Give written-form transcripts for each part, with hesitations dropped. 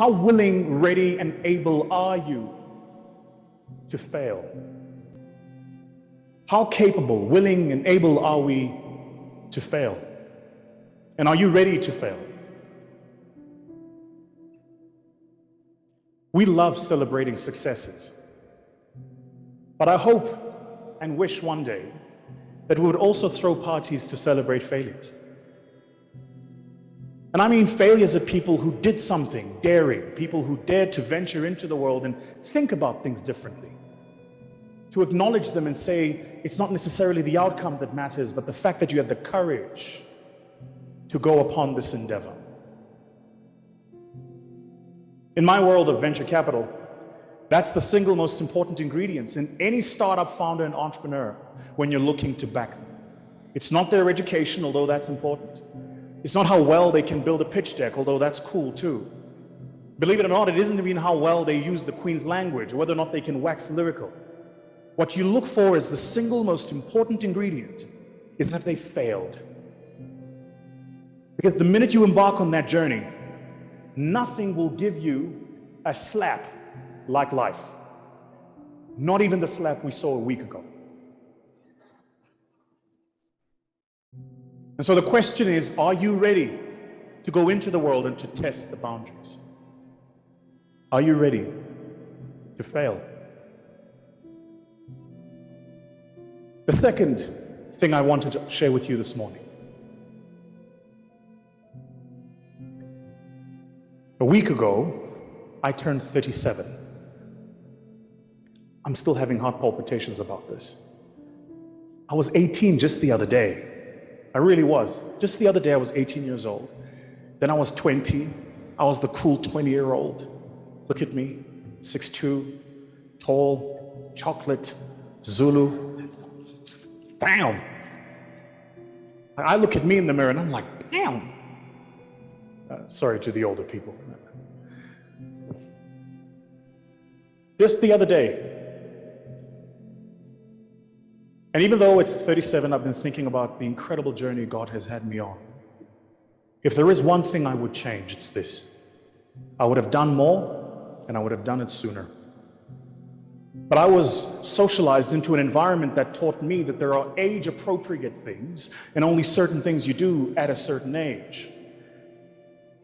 how willing, ready, and able are you to fail? How capable, willing, and able are we to fail? And are you ready to fail? We love celebrating successes, but I hope and wish one day that we would also throw parties to celebrate failures. And I mean failures of people who did something daring, people who dared to venture into the world and think about things differently. To acknowledge them and say, it's not necessarily the outcome that matters, but the fact that you had the courage to go upon this endeavor. In my world of venture capital, that's the single most important ingredient in any startup founder and entrepreneur when you're looking to back them. It's not their education, although that's important. It's not how well they can build a pitch deck, although that's cool too. Believe it or not, it isn't even how well they use the Queen's language or whether or not they can wax lyrical. What you look for is the single most important ingredient is that they failed. Because the minute you embark on that journey, nothing will give you a slap like life. Not even the slap we saw a week ago. And so the question is, are you ready to go into the world and to test the boundaries? Are you ready to fail? The second thing I wanted to share with you this morning. A week ago, I turned 37. I'm still having heart palpitations about this. I was 18 just the other day. I really was. Just the other day, I was 18 years old. Then I was 20. I was the cool 20-year-old. Look at me, 6'2", tall, chocolate, Zulu. Damn. I look at me in the mirror and I'm like, damn. Sorry to the older people. Just the other day. And even though it's 37, I've been thinking about the incredible journey God has had me on. If there is one thing I would change, it's this. I would have done more, and I would have done it sooner. But I was socialized into an environment that taught me that there are age-appropriate things, and only certain things you do at a certain age.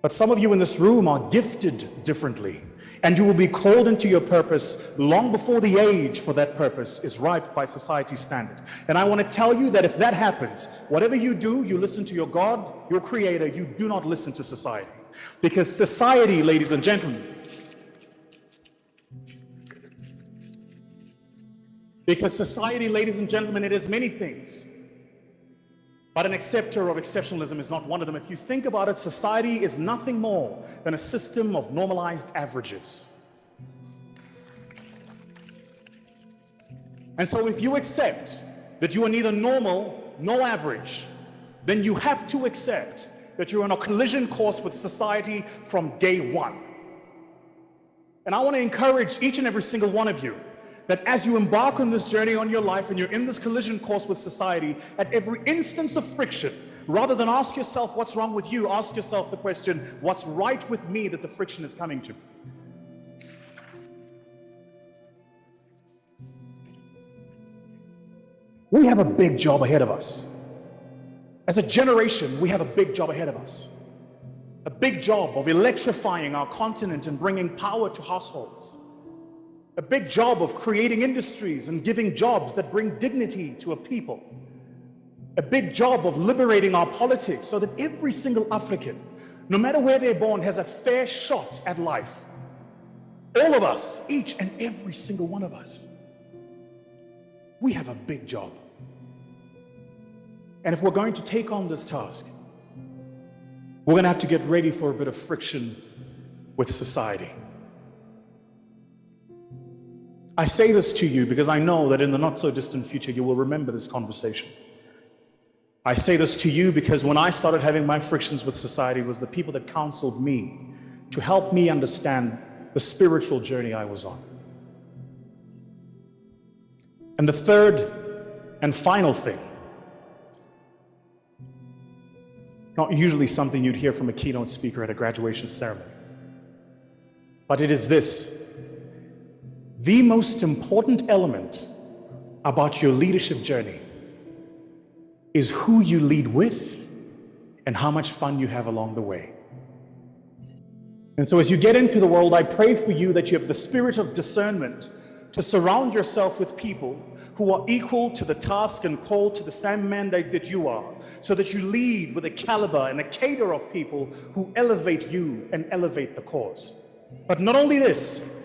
But some of you in this room are gifted differently. And you will be called into your purpose long before the age for that purpose is ripe by society's standard. And I want to tell you that if that happens, whatever you do, you listen to your God, your Creator, you do not listen to society. Because society, ladies and gentlemen, it is many things. But an acceptor of exceptionalism is not one of them. If you think about it, society is nothing more than a system of normalized averages. And so if you accept that you are neither normal nor average, then you have to accept that you're on a collision course with society from day one. And I want to encourage each and every single one of you that as you embark on this journey on your life and you're in this collision course with society, at every instance of friction, rather than ask yourself what's wrong with you, ask yourself the question, what's right with me that the friction is coming to? We have a big job ahead of us. As a generation, we have a big job ahead of us. A big job of electrifying our continent and bringing power to households. A big job of creating industries and giving jobs that bring dignity to a people. A big job of liberating our politics so that every single African, no matter where they're born, has a fair shot at life. All of us, each and every single one of us. We have a big job. And if we're going to take on this task, we're going to have to get ready for a bit of friction with society. I say this to you because I know that in the not so distant future you will remember this conversation. I say this to you because when I started having my frictions with society, it was the people that counseled me to help me understand the spiritual journey I was on. And the third and final thing, not usually something you'd hear from a keynote speaker at a graduation ceremony, but it is this: the most important element about your leadership journey is who you lead with and how much fun you have along the way. And so as you get into the world, I pray for you that you have the spirit of discernment to surround yourself with people who are equal to the task and call to the same mandate that you are, so that you lead with a caliber and a cadre of people who elevate you and elevate the cause. But not only this,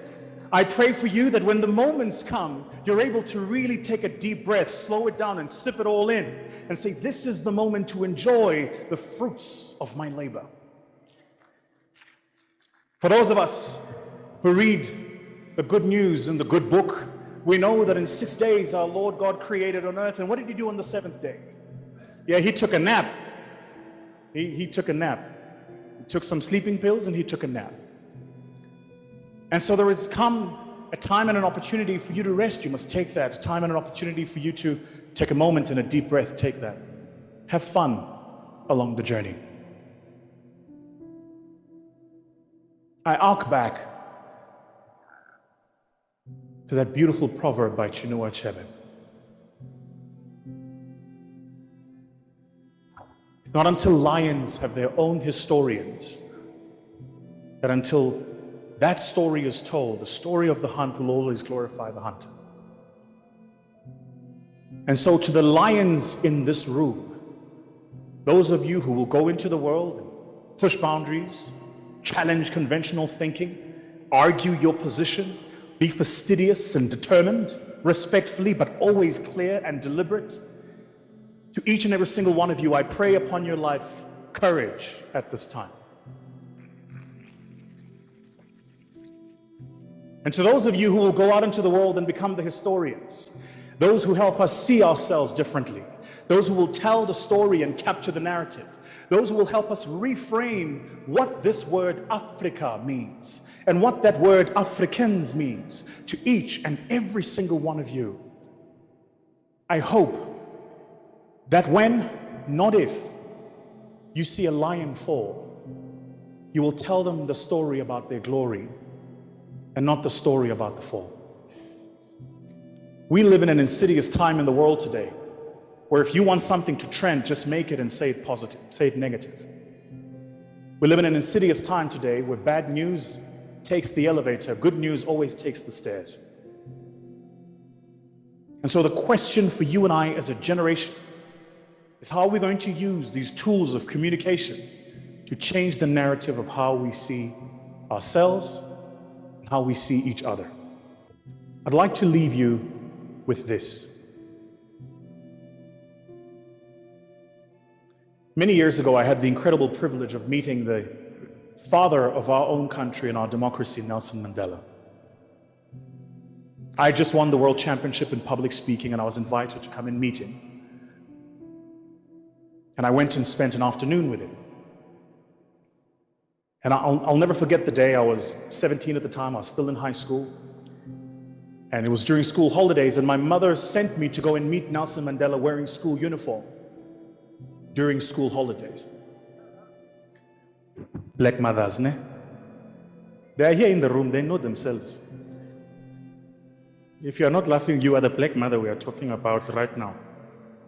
I pray for you that when the moments come, you're able to really take a deep breath, slow it down and sip it all in and say, this is the moment to enjoy the fruits of my labor. For those of us who read the good news in the good book, we know that in 6 days our Lord God created on earth. And what did he do on the seventh day? Yeah, he took a nap. He took a nap. He took some sleeping pills and he took a nap. And so there has come a time and an opportunity for you to rest. You must take that. A time and an opportunity for you to take a moment and a deep breath. Take that. Have fun along the journey. I arc back to that beautiful proverb by Chinua Achebe. It's not until lions have their own historians that until that story is told, the story of the hunt will always glorify the hunter. And so to the lions in this room, those of you who will go into the world and push boundaries, challenge conventional thinking, argue your position, be fastidious and determined, respectfully, but always clear and deliberate. To each and every single one of you, I pray upon your life courage at this time. And to those of you who will go out into the world and become the historians, those who help us see ourselves differently, those who will tell the story and capture the narrative, those who will help us reframe what this word Africa means and what that word Africans means, to each and every single one of you, I hope that when, not if, you see a lion fall, you will tell them the story about their glory and not the story about the fall. We live in an insidious time in the world today where if you want something to trend, just make it and say it positive, say it negative. We live in an insidious time today where bad news takes the elevator, good news always takes the stairs. And so the question for you and I as a generation is, how are we going to use these tools of communication to change the narrative of how we see ourselves, how we see each other? I'd like to leave you with this. Many years ago, I had the incredible privilege of meeting the father of our own country and our democracy, Nelson Mandela. I had just won the World Championship in public speaking, and I was invited to come and meet him. And I went and spent an afternoon with him. And I'll never forget the day. I was 17 at the time. I was still in high school. And it was during school holidays, and my mother sent me to go and meet Nelson Mandela wearing school uniform during school holidays. Black mothers, ne? They are here in the room. They know themselves. If you are not laughing, you are the black mother we are talking about right now.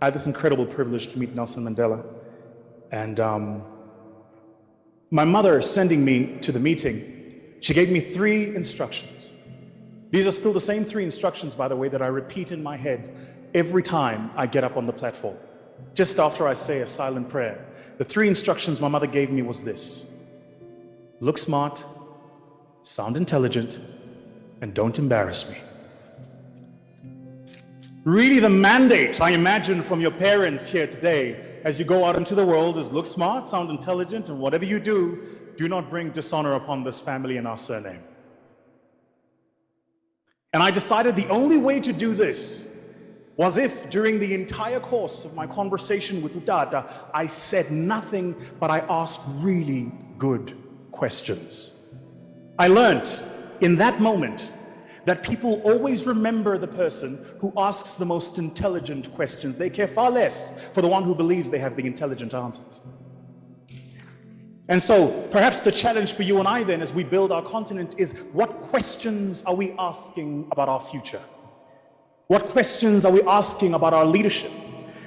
I had this incredible privilege to meet Nelson Mandela. And my mother sending me to the meeting, she gave me 3 instructions. These are still the same 3 instructions, by the way, that I repeat in my head every time I get up on the platform. Just after I say a silent prayer, the 3 instructions my mother gave me was this: look smart, sound intelligent, and don't embarrass me. Really, the mandate I imagine from your parents here today as you go out into the world is look smart, sound intelligent, and whatever you do not bring dishonor upon this family and our surname. And I decided the only way to do this was if, during the entire course of my conversation with Utata, I said nothing, but I asked really good questions. I learned in that moment that people always remember the person who asks the most intelligent questions. They care far less for the one who believes they have the intelligent answers. And so perhaps the challenge for you and I then as we build our continent is, what questions are we asking about our future? What questions are we asking about our leadership?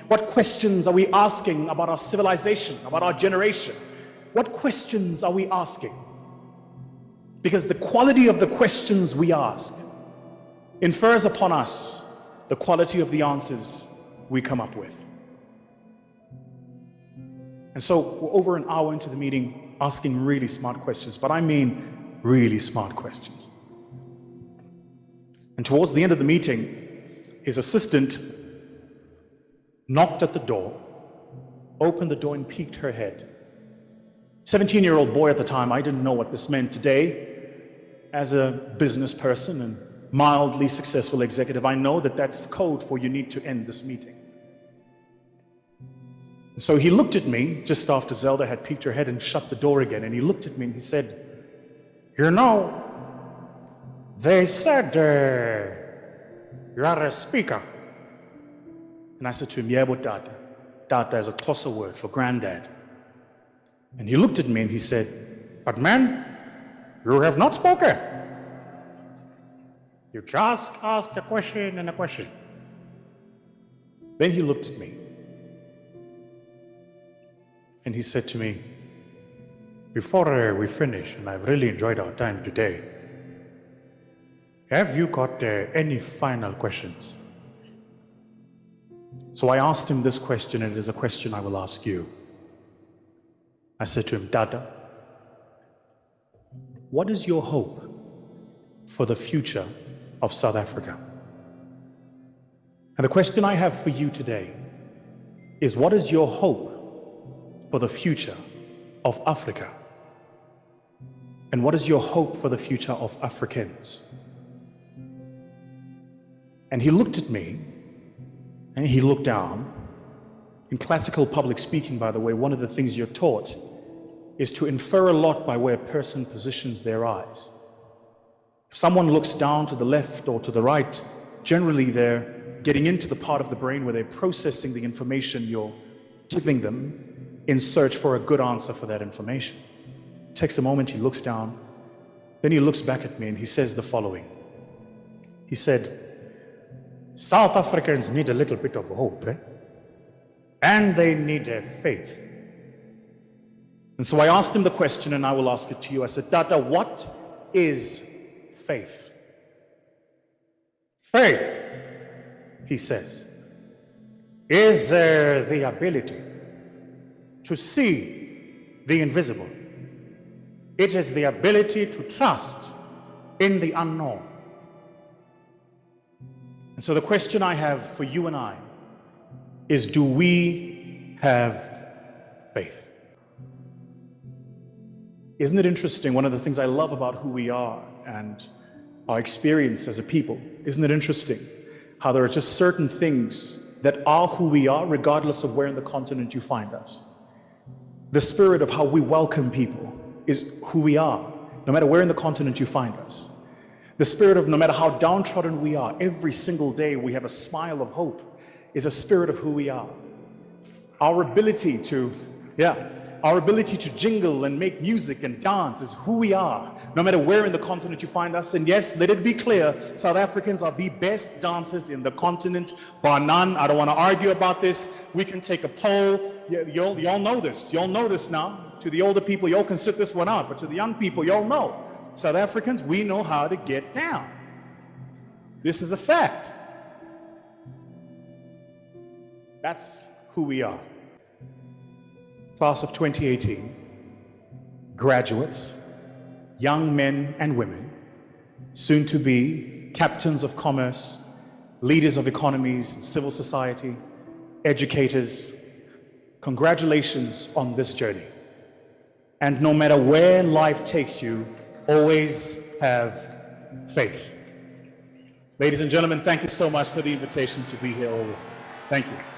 What questions are we asking about our civilization, about our generation? What questions are we asking? Because the quality of the questions we ask infers upon us the quality of the answers we come up with. And so we're over an hour into the meeting asking really smart questions, but I mean really smart questions. And towards the end of the meeting, his assistant knocked at the door, opened the door and peeked her head. 17-year-old boy at the time, I didn't know what this meant. Today, as a business person and mildly successful executive, I know that that's code for you need to end this meeting. So he looked at me just after Zelda had peeked her head and shut the door again, and he looked at me and he said, "You know, they said you are a speaker." And I said to him, "Yeah, but Tata. Tata is a Xhosa word for granddad." And he looked at me and he said, "But man, you have not spoken. You just asked a question and a question." Then he looked at me and he said to me, "Before we finish, and I've really enjoyed our time today, have you got any final questions?" So I asked him this question, and it is a question I will ask you. I said to him, "Tata, what is your hope for the future of South Africa?" And the question I have for you today is, what is your hope for the future of Africa? And what is your hope for the future of Africans? And he looked at me and he looked down. In classical public speaking, by the way, one of the things you're taught is to infer a lot by where a person positions their eyes. If someone looks down to the left or to the right, generally they're getting into the part of the brain where they're processing the information you're giving them in search for a good answer for that information. It takes a moment, he looks down, then he looks back at me and he says the following. He said, "South Africans need a little bit of hope, and they need a faith." And so I asked him the question, and I will ask it to you. I said, "Tata, what is faith?" "Faith," he says, "is the ability to see the invisible. It is the ability to trust in the unknown." And so the question I have for you and I is, do we have faith? Isn't it interesting? One of the things I love about who we are and our experience as a people, isn't it interesting how there are just certain things that are who we are regardless of where in the continent you find us? The spirit of how we welcome people is who we are, no matter where in the continent you find us. The spirit of no matter how downtrodden we are, every single day we have a smile of hope is a spirit of who we are. Our ability to jingle and make music and dance is who we are, no matter where in the continent you find us. And yes, let it be clear, South Africans are the best dancers in the continent, bar none. I don't want to argue about this. We can take a poll. Y'all know this. Y'all know this now. To the older people, y'all can sit this one out. But to the young people, y'all know. South Africans, we know how to get down. This is a fact. That's who we are. Class of 2018, graduates, young men and women, soon to be captains of commerce, leaders of economies, civil society, educators, congratulations on this journey. And no matter where life takes you, always have faith. Ladies and gentlemen, thank you so much for the invitation to be here all with me. Thank you.